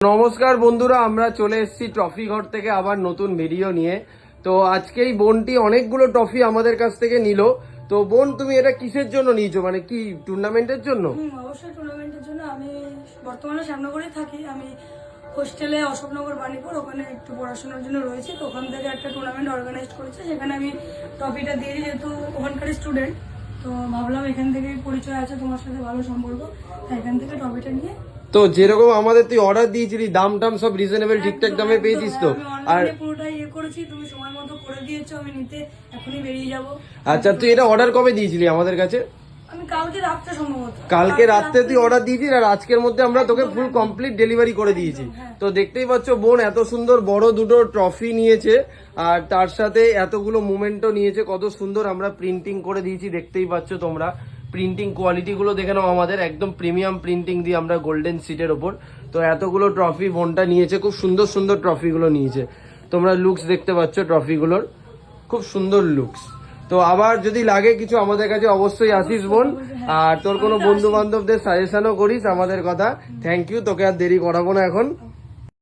নমস্কার বন্ধুরা, আমরা চলে এসেছি ট্রফি ঘর থেকে আবার নতুন ভিডিও নিয়ে। তো আজকে এই বোনটি অনেকগুলো ট্রফি আমাদের কাছ থেকে নিল। তো বোন, তুমি এটা কিসের জন্য নিয়েছো, মানে কি টুর্নামেন্টের জন্য? অবশ্যই টুর্নামেন্টের জন্য। আমি বর্তমানে শ্যামনগরে থাকি, আমি হোস্টেলে অশোকনগর বাণীপুর, ওখানে একটু পড়াশোনার জন্য রয়েছে। তো ওখান থেকে একটা টুর্নামেন্ট অর্গানাইজ করেছে, সেখানে আমি ট্রফিটা দিয়েছি, যেহেতু ওখানকার স্টুডেন্ট। তো ভাবলাম এখান থেকে পরিচয় আছে, তোমার সাথে ভালো সম্পর্ক, তাই এখান থেকে ট্রফিটা নিয়ে। তো যেরকম আমাদের তুই অর্ডার দিয়েছিলি, দাম টাম সব রিজনেবল ঠিকঠাক দামে পেয়েছিস তো? আর পুরোটাই করেছি, তুমি সময় মতো করে দিয়েছো, আমি নিতে এখনই বেরিয়ে যাব। আচ্ছা, তুই এটা অর্ডার কবে দিয়েছিলি আমাদের কাছে? আমি কালকে রাত্রে, সম্ভবত কালকে রাত্রে তুই অর্ডার দিয়েছিস, আর আজকের মধ্যে আমরা তোকে ফুল কমপ্লিট ডেলিভারি করে দিয়েছি। তো দেখতেই পাচ্ছ বোন এত সুন্দর বড় দুটো ট্রফি নিয়েছে, আর তার সাথে এতগুলো মোমেন্টও নিয়েছে। কত সুন্দর আমরা প্রিন্টিং করে দিয়েছি, দেখতেই পাচ্ছ তোমরা। প্রিন্টিং কোয়ালিটি গুলো দেখে নাও, আমাদের একদম প্রিমিয়াম প্রিন্টিং দিয়ে আমরা গোল্ডেন সিটের ওপর। তো এতগুলো ট্রফি বোনটা নিয়েছে, খুব সুন্দর সুন্দর ট্রফি গুলো নিয়েছে। তোমরা লুকস দেখতে পাচ্ছ ট্রফিগুলোর, খুব সুন্দর লুকস। তো আবার যদি লাগে কিছু আমাদের কাছে অবশ্যই আসিস বোন, আর তোর কোনো বন্ধু বান্ধবদের সাজেশনও করিস আমাদের কথা। থ্যাংক ইউ, তোকে আর দেরি করাবো না এখন।